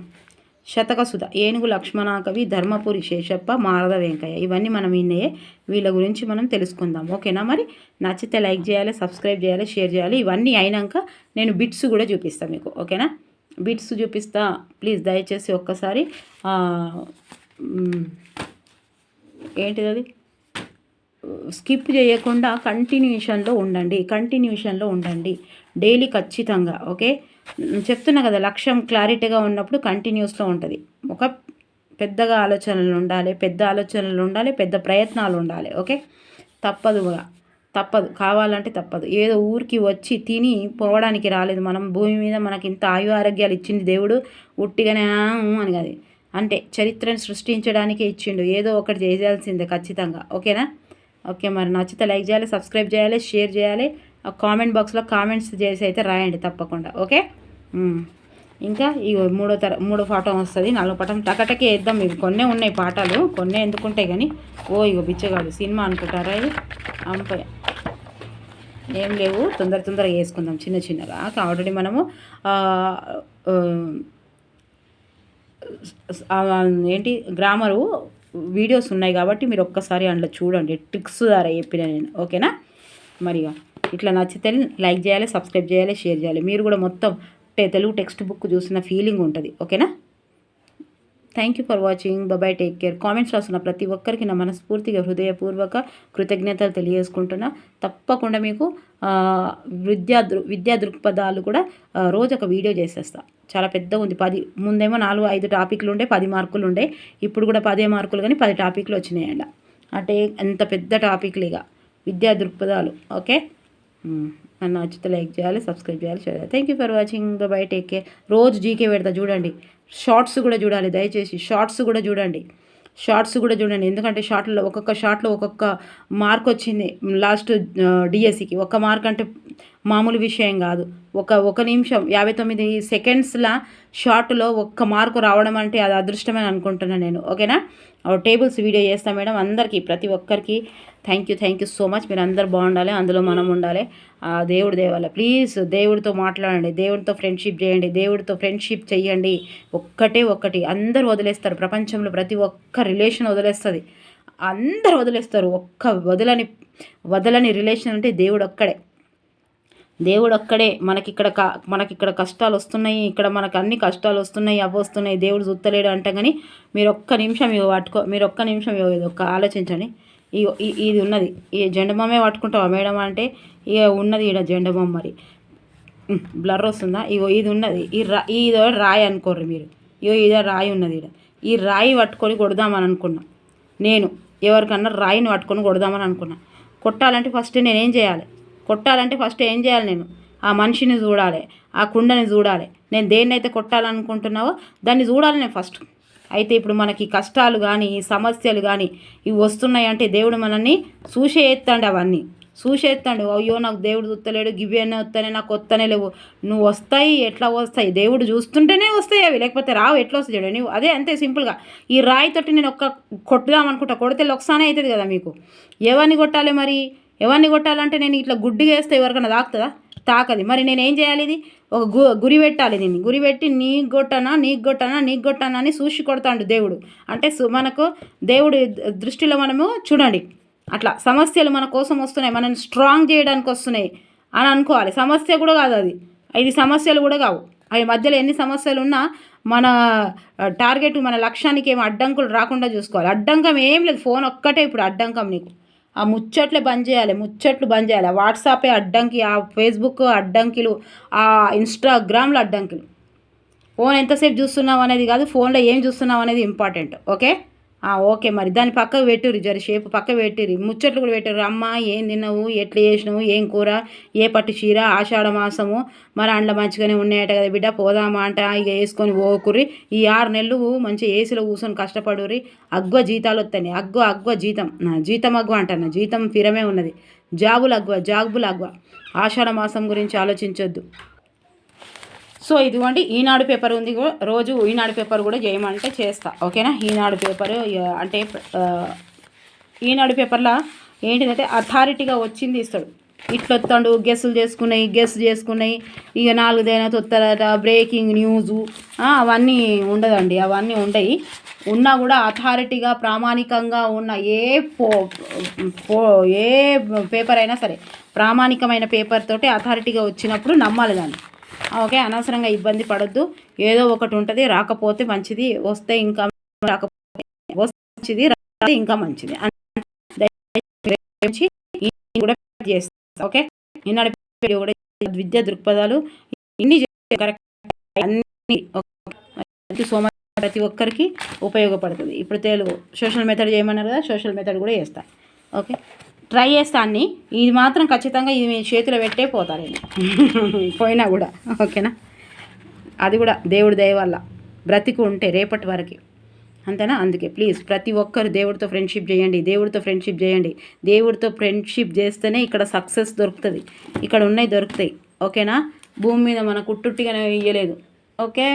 శతకసుధ, ఏనుగు లక్ష్మణ కవి, ధర్మపురి శేషప్ప, మారద వెంకయ్య, ఇవన్నీ మనం విన్నాయే. వీళ్ళ గురించి మనం తెలుసుకుందాం. ఓకేనా? మరి నచ్చితే లైక్ చేయాలి, సబ్స్క్రైబ్ చేయాలి, షేర్ చేయాలి. ఇవన్నీ అయినాక నేను బిట్స్ కూడా చూపిస్తాను మీకు. ఓకేనా? బిట్స్ చూపిస్తా, ప్లీజ్ దయచేసి ఒక్కసారి ఏంటిది అది స్కిప్ చేయకుండా కంటిన్యూషన్లో ఉండండి, కంటిన్యూషన్లో ఉండండి డైలీ ఖచ్చితంగా. ఓకే, చెప్తున్నా కదా, లక్ష్యం క్లారిటీగా ఉన్నప్పుడు కంటిన్యూస్లో ఉంటుంది. ఒక పెద్దగా ఆలోచనలు ఉండాలి, పెద్ద ప్రయత్నాలు ఉండాలి. ఓకే, తప్పదు, కావాలంటే తప్పదు. ఏదో ఊరికి వచ్చి తిని పోవడానికి రాలేదు మనం. భూమి మీద మనకి ఇంత ఆయు ఆరోగ్యాలు ఇచ్చింది దేవుడు ఉట్టిగానే అని కాదు, అంటే చరిత్రను సృష్టించడానికే ఇచ్చిండు. ఏదో ఒకటి చేయాల్సిందే ఖచ్చితంగా. ఓకేనా? ఓకే, మరి నచ్చితే లైక్ చేయాలి, సబ్స్క్రైబ్ చేయాలి, షేర్ చేయాలి. కామెంట్ బాక్స్లో కామెంట్స్ చేసి అయితే రాయండి తప్పకుండా. ఓకే, ఇంకా ఈ మూడో పాఠం వస్తుంది. 4వ పాఠం టకటకే వేద్దాం. ఇవి కొన్నే ఉన్నాయి పాఠాలు, కొన్నే ఎందుకుంటాయి కానీ. ఇగో బిచ్చగాడు సినిమా అనుకుంటారా ఇది? అంపై ఏం లేవు, తొందరగా వేసుకుందాం చిన్నగా. ఆల్రెడీ మనము ఏంటి గ్రామరు వీడియోస్ ఉన్నాయి కాబట్టి మీరు ఒక్కసారి అందులో చూడండి, ట్రిక్స్ ద్వారా చెప్పిన నేను. ఓకేనా? మరిగా ఇట్లా నచ్చితే లైక్ చేయాలి, సబ్స్క్రైబ్ చేయాలి, షేర్ చేయాలి. మీరు కూడా మొత్తం తెలుగు టెక్స్ట్ బుక్ చూసిన ఫీలింగ్ ఉంటుంది. ఓకేనా? Thank you for watching. Bye, take care. Comments రాస్తున్న ప్రతి ఒక్కరికి నా మనస్ఫూర్తిగా హృదయపూర్వక కృతజ్ఞతలు తెలియజేసుకుంటున్నా. తప్పకుండా మీకు విద్యా దృక్పథాలు కూడా రోజు ఒక వీడియో చేసేస్తా. చాలా పెద్దగా ఉంది. ముందేమో 4-5 టాపిక్లు ఉండే, 10 మార్కులు ఉండే. ఇప్పుడు కూడా 10 మార్కులు కానీ 10 టాపిక్లు వచ్చినాయండ. అంటే ఎంత పెద్ద టాపిక్లు ఇక విద్యా దృక్పథాలు. ఓకే, నన్ను నచ్చితే లైక్ చేయాలి, సబ్స్క్రైబ్ చేయాలి, షేర్ చేయాలి. Thank you for watching. Bye, take care. రోజు జీకే పెడతా చూడండి. షార్ట్స్ కూడా చూడాలి దయచేసి. షార్ట్స్ కూడా చూడండి. ఎందుకంటే ఒక్కొక్క షార్ట్లో ఒక్కొక్క మార్క్ వచ్చింది లాస్ట్ డిఎస్సికి. ఒక్క మార్క్ అంటే మామూలు విషయం కాదు. ఒక నిమిషం 59 సెకండ్స్ల షార్ట్లో ఒక్క మార్కు రావడం అంటే అది అదృష్టమని అనుకుంటున్నాను నేను. ఓకేనా? టేబుల్స్ వీడియో చేస్తాను మేడం. అందరికీ ప్రతి ఒక్కరికి థ్యాంక్ యూ సో మచ్. మీరు అందరు బాగుండాలి, అందులో మనం ఉండాలి. దేవుడి దేవాల ప్లీజ్ దేవుడితో మాట్లాడండి, దేవుడితో ఫ్రెండ్షిప్ చేయండి, దేవుడితో ఫ్రెండ్షిప్ చెయ్యండి. ఒక్కటి అందరు వదిలేస్తారు ప్రపంచంలో. ప్రతి ఒక్క రిలేషన్ వదిలేస్తుంది, అందరు వదిలేస్తారు. ఒక్క వదలని రిలేషన్ అంటే దేవుడు ఒక్కడే. మనకిక్కడ కష్టాలు వస్తున్నాయి, ఇక్కడ మనకు అన్ని కష్టాలు వస్తున్నాయి, అవి వస్తున్నాయి, దేవుడు చూస్తలేడు అంటే. కానీ మీరు ఒక్క నిమిషం ఒక్క ఆలోచించండి. ఇది ఉన్నది, ఈ జెండమామే పట్టుకుంటావా మేడం అంటే ఇక ఉన్నది ఈడ జెండమామ. మరి బ్లర్ వస్తుందా? ఇది ఉన్నది, ఇదో రాయి అనుకోర్రి మీరు. ఇదో రాయి ఉన్నది ఈడ. ఈ రాయి పట్టుకొని కొడదామని అనుకున్నా నేను. ఎవరికన్నా రాయిని పట్టుకొని కొడదామని అనుకున్నా. కొట్టాలంటే ఫస్ట్ ఏం చేయాలి? నేను ఆ మనిషిని చూడాలి, ఆ కుండని చూడాలి. నేను దేన్నైతే కొట్టాలనుకుంటున్నావో దాన్ని చూడాలి నేను ఫస్ట్. అయితే ఇప్పుడు మనకి కష్టాలు కానీ సమస్యలు కానీ ఇవి వస్తున్నాయి అంటే దేవుడు మనల్ని చూసేస్తాడు. అయ్యో నాకు దేవుడు చూస్తలేడు, గివ్వనే వస్తానే, నాకు వస్తనే లేవు. నువ్వు వస్తాయి, ఎట్లా వస్తాయి? దేవుడు చూస్తుంటేనే వస్తాయి అవి, లేకపోతే రావు. ఎట్లా వస్తాయి చూడండి. నువ్వు అంతే సింపుల్గా. ఈ రాయితోటి నేను కొట్టుదామనుకుంటా, కొడితే ఒకసారి అవుతుంది కదా మీకు. ఎవరిని కొట్టాలి మరి? ఎవరిని కొట్టాలంటే నేను ఇట్లా గుడ్డిగా వేస్తే ఎవరికైనా తాకది. మరి నేనేం చేయాలి? ఇది ఒక గురి పెట్టాలి. దీన్ని గురి పెట్టి నీకు కొట్టనా అని చూసి కొడతాడు దేవుడు. అంటే మనకు దేవుడి దృష్టిలో మనము చూడండి, అట్లా సమస్యలు మన కోసం వస్తున్నాయి, మనల్ని స్ట్రాంగ్ చేయడానికి వస్తున్నాయి అని అనుకోవాలి. సమస్య కూడా కాదు అది, ఇది సమస్యలు కూడా కావు. అవి మధ్యలో ఎన్ని సమస్యలు ఉన్నా మన టార్గెట్, మన లక్ష్యానికి ఏమి అడ్డంకులు రాకుండా చూసుకోవాలి. అడ్డంకం ఏం లేదు, ఫోన్ ఒక్కటే ఇప్పుడు అడ్డంకం నీకు. ఆ ముచ్చట్లు బంద్ చేయాలి. వాట్సాపే అడ్డంకి, ఆ ఫేస్బుక్ అడ్డంకిలు, ఆ ఇన్స్టాగ్రామ్లో అడ్డంకిలు. ఫోన్ ఎంతసేపు చూస్తున్నావు అనేది కాదు, ఫోన్లో ఏం చూస్తున్నావు అనేది ఇంపార్టెంట్. ఓకే మరి దాన్ని పక్కకు పెట్టుర్రి, జరసేపు పక్కకు పెట్టిర్రి. ముచ్చట్లు కూడా పెట్టిర్రు. అమ్మ ఏం తిన్నావు, ఎట్లా చేసినావు, ఏం కూర, ఏ పట్టు చీర, ఆషాఢ మాసము మరి అండ్ల మంచిగానే ఉన్నాయట కదా బిడ్డ, పోదామా అంట. ఇక వేసుకొని పోకుర్రి. ఈ 6 నెలలు మంచిగా ఏసీలో కూర్చొని కష్టపడుర్రి. జీతాలు వస్తాయి. జీతం అంటున్నా, జీతం ఫిరమే ఉన్నది. జాబులు అగ్వ. ఆషాఢ మాసం గురించి ఆలోచించొద్దు. సో ఇదిగోండి, ఈనాడు పేపర్ ఉంది. రోజు ఈనాడు పేపర్ కూడా చేయమంటే చేస్తా. ఓకేనా? ఈనాడు పేపర్ అంటే ఈనాడు పేపర్లో ఏంటిదంటే అథారిటీగా వచ్చింది ఇస్తాడు. ఇట్లొత్తాడు, గెస్ చేసుకున్నాయి ఇక 4 తొత్తరట, బ్రేకింగ్ న్యూసు అవన్నీ ఉండదండి. అవన్నీ ఉండయి. ఉన్నా కూడా అథారిటీగా ప్రామాణికంగా ఉన్న ఏ పేపర్ అయినా సరే ప్రామాణికమైన పేపర్ తోటి అథారిటీగా వచ్చినప్పుడు నమ్మాలి దాన్ని. ఓకే, అనవసరంగా ఇబ్బంది పడొద్దు. ఏదో ఒకటి ఉంటుంది, రాకపోతే మంచిది, వస్తే ఇంకా రాకపోతే మంచిది, రాకపోతే ఇంకా మంచిది. కూడా చేస్తా. ఓకే, ఈనాడు విద్యా దృక్పథాలు ఇన్ని కరెక్ట్ అన్ని సో మచ్ ప్రతి ఒక్కరికి ఉపయోగపడుతుంది. ఇప్పుడు తెలుగు సోషల్ మెథడ్ చేయమన్నారు కదా, సోషల్ మెథడ్ కూడా చేస్తా. ఓకే, ట్రై చేస్తా అన్ని. ఇది మాత్రం ఖచ్చితంగా ఇది మీ చేతిలో పెట్టే పోతా నేను పోయినా కూడా. ఓకేనా, అది కూడా దేవుడి దయ వల్ల బ్రతికి ఉంటే రేపటి వరకు, అంతేనా. అందుకే ప్లీజ్ ప్రతి ఒక్కరు దేవుడితో ఫ్రెండ్షిప్ చేయండి, దేవుడితో ఫ్రెండ్షిప్ చేయండి. దేవుడితో ఫ్రెండ్షిప్ చేస్తేనే ఇక్కడ సక్సెస్ దొరుకుతుంది, ఇక్కడ ఉన్నాయి దొరుకుతాయి. ఓకేనా, భూమి మీద మన కుట్టుట్టిగానే ఇయ్యలేదు. ఓకే,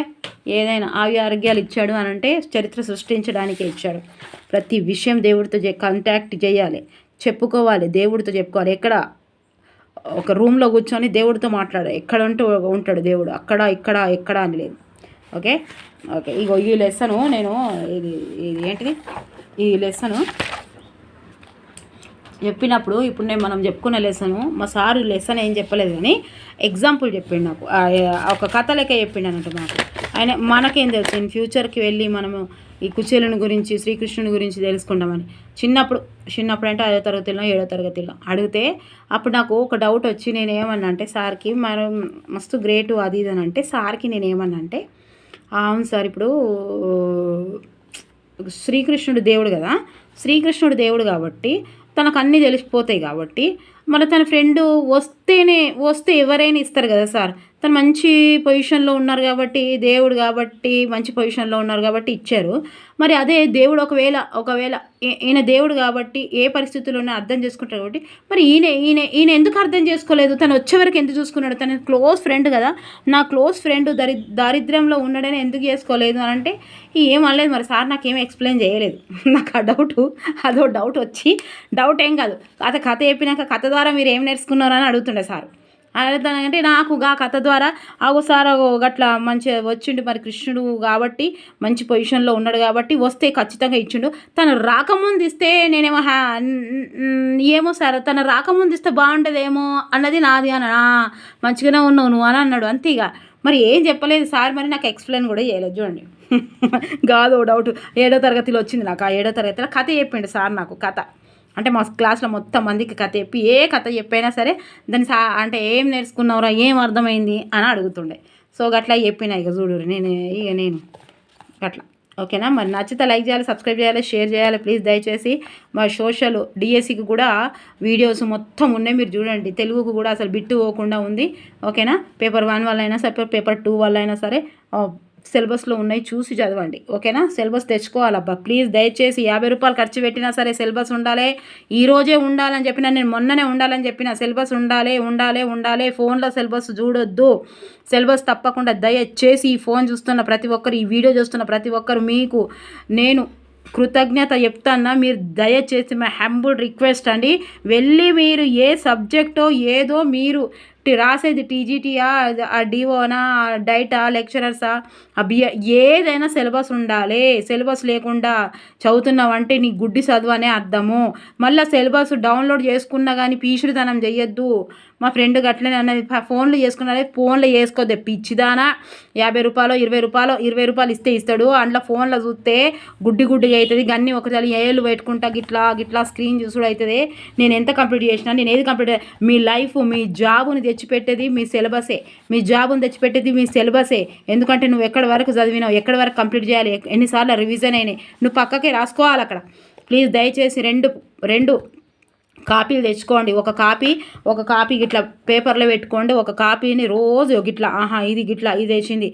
ఏదైనా ఆరోగ్యాలు ఇచ్చాడు అని అంటే చరిత్ర సృష్టించడానికే ఇచ్చాడు. ప్రతి విషయం దేవుడితో కాంటాక్ట్ చేయాలి, చెప్పుకోవాలి, దేవుడితో చెప్పుకోవాలి. ఎక్కడ ఒక రూమ్లో కూర్చొని దేవుడితో మాట్లాడాలి. ఎక్కడ ఉంటూ ఉంటాడు దేవుడు, అక్కడ ఇక్కడ ఎక్కడ అని లేదు. ఓకే ఓకే, ఇగో ఈ లెసను నేను ఇది ఇది ఏంటిది ఈ లెసను చెప్పినప్పుడు, ఇప్పుడు నేను మనం చెప్పుకున్న లెసను మా సారు లెసన్ ఏం చెప్పలేదు కానీ ఎగ్జాంపుల్ చెప్పిండు నాకు, ఒక కథ లెక్క చెప్పిండు అన్నట్టు నాకు. ఆయన మనకేం తెలుసు ఇన్ ఫ్యూచర్కి వెళ్ళి మనము ఈ కుచేలుని గురించి శ్రీకృష్ణుని గురించి తెలుసుకుంటామని. చిన్నప్పుడు అంటే 5వ తరగతిలో 7వ తరగతిలో అడిగితే అప్పుడు నాకు ఒక డౌట్ వచ్చి నేను ఏమన్నా అంటే సార్కి మరి మస్తు గ్రేటు అది ఇది అని అంటే సార్కి నేను ఏమన్నా అంటే అవును సార్, ఇప్పుడు శ్రీకృష్ణుడు దేవుడు కదా, శ్రీకృష్ణుడు దేవుడు కాబట్టి తనకు అన్నీ తెలిసిపోతాయి కాబట్టి మన తన ఫ్రెండ్ వస్తే ఎవరైనా ఇస్తారు కదా సార్. తను మంచి పొజిషన్లో ఉన్నారు కాబట్టి, దేవుడు కాబట్టి మంచి పొజిషన్లో ఉన్నారు కాబట్టి ఇచ్చారు. మరి అదే దేవుడు ఒకవేళ ఈయన దేవుడు కాబట్టి ఏ పరిస్థితుల్లోనే అర్థం చేసుకుంటారు కాబట్టి మరి ఈయన ఎందుకు అర్థం చేసుకోలేదు? తను వచ్చేవరకు ఎందుకు చూసుకున్నాడు? తన క్లోజ్ ఫ్రెండ్ కదా, నా క్లోజ్ ఫ్రెండ్ దారిద్ర్యంలో ఉన్నాడని ఎందుకు చేసుకోలేదు అని అంటే ఏం అనలేదు. మరి సార్ నాకేమీ ఎక్స్ప్లెయిన్ చేయలేదు. నాకు అదో డౌట్ వచ్చి, డౌట్ ఏం కాదు, కథ చెప్పినాక కథ ద్వారా మీరు ఏం నేర్చుకున్నారు అని అడుగుతుండే సార్. అడుగుతానంటే నాకు ఆ కథ ద్వారా సార్ గట్లా మంచిగా వచ్చిండు, మరి కృష్ణుడు కాబట్టి మంచి పొజిషన్లో ఉన్నాడు కాబట్టి వస్తే ఖచ్చితంగా ఇచ్చిండు. తను రాకముందు ఇస్తే నేనేమో ఏమో సార్, తను రాకముందు ఇస్తే బాగుంటుందేమో అన్నది నాది అని, మంచిగానే ఉన్నావు నువ్వు అని అన్నాడు. అంతేగా, మరి ఏం చెప్పలేదు సార్, మరి నాకు ఎక్స్ప్లెయిన్ కూడా చేయలేదు. చూడండి కాదు డౌట్ 7వ తరగతిలో వచ్చింది నాకు. ఆ 7వ తరగతిలో కథ చెప్పిండు సార్ నాకు. కథ అంటే మా క్లాస్లో మొత్తం మందికి కథ చెప్పి, ఏ కథ చెప్పైనా సరే దాన్ని అంటే ఏం నేర్చుకున్నావురా, ఏం అర్థమైంది అని అడుగుతుండే. సో గట్లా చెప్పిన. ఇక చూడు నేను అట్లా. ఓకేనా, మరి నచ్చితే లైక్ చేయాలి, సబ్స్క్రైబ్ చేయాలి, షేర్ చేయాలి ప్లీజ్ దయచేసి. మా సోషల్ డిఎస్సికి కూడా వీడియోస్ మొత్తం ఉన్నాయి, మీరు చూడండి. తెలుగుకు కూడా అసలు బిట్టు పోకుండా ఉంది. ఓకేనా, పేపర్ 1 వల్ల అయినా సరే, పేపర్ 2 వల్ల అయినా సరే సిలబస్లో ఉన్నాయి, చూసి చదవండి. ఓకేనా, సిలబస్ తెచ్చుకోవాలబ్బా ప్లీజ్ దయచేసి. 50 రూపాయలు ఖర్చు పెట్టినా సరే సిలబస్ ఉండాలి. ఈరోజే ఉండాలని చెప్పినా, నేను మొన్ననే ఉండాలని చెప్పిన, సిలబస్ ఉండాలి. ఫోన్లో సిలబస్ చూడొద్దు, సిలబస్ తప్పకుండా దయచేసి. ఈ ఫోన్ చూస్తున్న ప్రతి ఒక్కరు, ఈ వీడియో చూస్తున్న ప్రతి ఒక్కరు మీకు నేను కృతజ్ఞత చెప్తాన్నా. మీరు దయచేసి మా హంబుల్ రిక్వెస్ట్ అండి, వెళ్ళి మీరు ఏ సబ్జెక్టో ఏదో మీరు రాసేది టీజీటీయా, డిఓనా, డైటా, లెక్చరర్సా, బిఏ ఏదైనా సిలబస్ ఉండాలి. సిలబస్ లేకుండా చదువుతున్నావంటే నీ గుడ్డి చదువు అనే అర్థము. మళ్ళీ సిలబస్ డౌన్లోడ్ చేసుకున్నా కానీ పీచుడుతనం చెయ్యొద్దు. మా ఫ్రెండ్ గట్లనే అన్నది, ఫోన్లు చేసుకున్నారే, ఫోన్లో చేసుకోద్దే పిచ్చిదానా. 50 రూపాయలు 20 రూపాయలు ఇస్తే ఇస్తాడు, అందులో ఫోన్లో చూస్తే గుడ్డిగా అవుతుంది. గన్ని ఒకసారి ఏళ్ళు పెట్టుకుంటా గిట్లా స్క్రీన్ చూసుడు అవుతుంది. నేను ఎంత కంప్లీట్ చేసినా, నేను ఏది కంప్లీట్, మీ లైఫ్ మీ జాబుని తెచ్చిపెట్టేది మీ సిలబసే, మీ జాబుని తెచ్చిపెట్టేది మీ సిలబసే. ఎందుకంటే నువ్వు ఎక్కడి వరకు చదివినావు, ఎక్కడి వరకు కంప్లీట్ చేయాలి, ఎన్నిసార్లు రివిజన్ అయినాయి, నువ్వు పక్కకే రాసుకోవాలి అక్కడ. ప్లీజ్ దయచేసి రెండు కాపీలు తెచ్చుకోండి. ఒక కాపీ గిట్లా పేపర్లో పెట్టుకోండి. ఒక కాపీని రోజు గిట్లా ఇది వేసింది,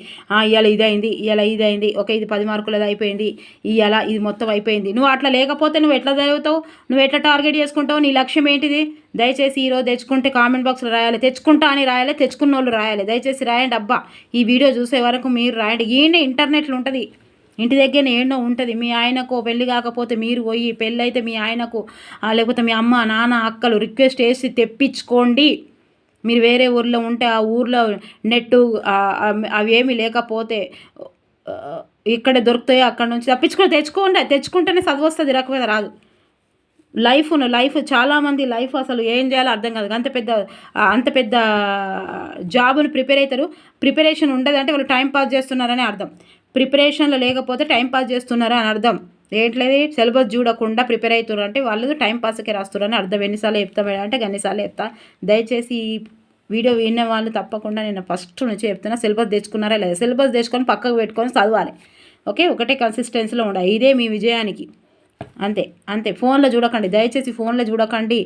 ఇవాళ ఇది అయింది, ఓకే ఇది 10 మార్కులది అయిపోయింది, ఇవాళ ఇది మొత్తం అయిపోయింది. నువ్వు అట్లా లేకపోతే నువ్వు ఎట్లా చదువుతావు, నువ్వు ఎట్లా టార్గెట్ చేసుకుంటావు, నీ లక్ష్యం ఏంటిది? దయచేసి ఈరోజు తెచ్చుకుంటే కామెంట్ బాక్స్లో రాయాలి, తెచ్చుకుంటా అని రాయాలి, తెచ్చుకున్న వాళ్ళు రాయాలి. దయచేసి రాయండి అబ్బా, ఈ వీడియో చూసే వరకు మీరు రాయండి. ఈయనే ఇంటర్నెట్లో ఉంటుంది, ఇంటి దగ్గరనే ఏడో ఉంటుంది. మీ ఆయనకు పెళ్ళి కాకపోతే మీరు పోయి, పెళ్ళి అయితే మీ ఆయనకు లేకపోతే మీ అమ్మ నాన్న అక్కలు రిక్వెస్ట్ చేసి తెప్పించుకోండి. మీరు వేరే ఊర్లో ఉంటే ఆ ఊర్లో నెట్టు అవి ఏమీ లేకపోతే ఇక్కడ దొరుకుతాయో అక్కడ నుంచి తెచ్చుకుంటేనే చదువు వస్తుంది, రాకపోతే రాదు. లైఫ్ చాలామంది లైఫ్ అసలు ఏం చేయాలో అర్థం కాదు. అంత పెద్ద జాబుని ప్రిపేర్ అవుతారు, ప్రిపరేషన్ ఉండదు అంటే వాళ్ళు టైం పాస్ చేస్తున్నారని అర్థం. ప్రిపరేషన్లో లేకపోతే టైం పాస్ చేస్తున్నారా అని అర్థం. ఏంట్లేదు, సిలబస్ చూడకుండా ప్రిపేర్ అవుతున్నారు అంటే వాళ్ళు టైం పాస్కే రాస్తున్నారని అర్థం. ఎన్నిసార్లు చెప్తాం అంటే అన్నిసార్లు చెప్తా. దయచేసి వీడియో విన్న వాళ్ళు తప్పకుండా నేను ఫస్ట్ నుంచి చెప్తున్నా, సిలబస్ తెచ్చుకున్నారా లేదా, సిలబస్ తెచ్చుకొని పక్కకు పెట్టుకొని చదవాలి. ఓకే, ఒకటే కన్సిస్టెన్సీలో ఉండాలి. ఇదే మీ విజయానికి. అంతే అంతే. ఫోన్లో చూడకండి, దయచేసి ఫోన్లో చూడకండి.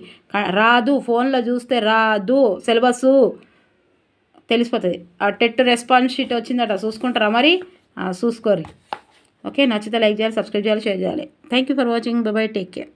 రాదు, ఫోన్లో చూస్తే రాదు. సిలబస్సు తెలిసిపోతుంది. ఆ టెట్ రెస్పాన్స్ షీట్ వచ్చిందట, చూసుకుంటారా మరి? చూసుకోరి. ఓకే, నచ్చితే లైక్ చేయాలి, సబ్స్క్రైబ్ చేయాలి, షేర్ చేయాలి. Thank you for watching. By by, take care.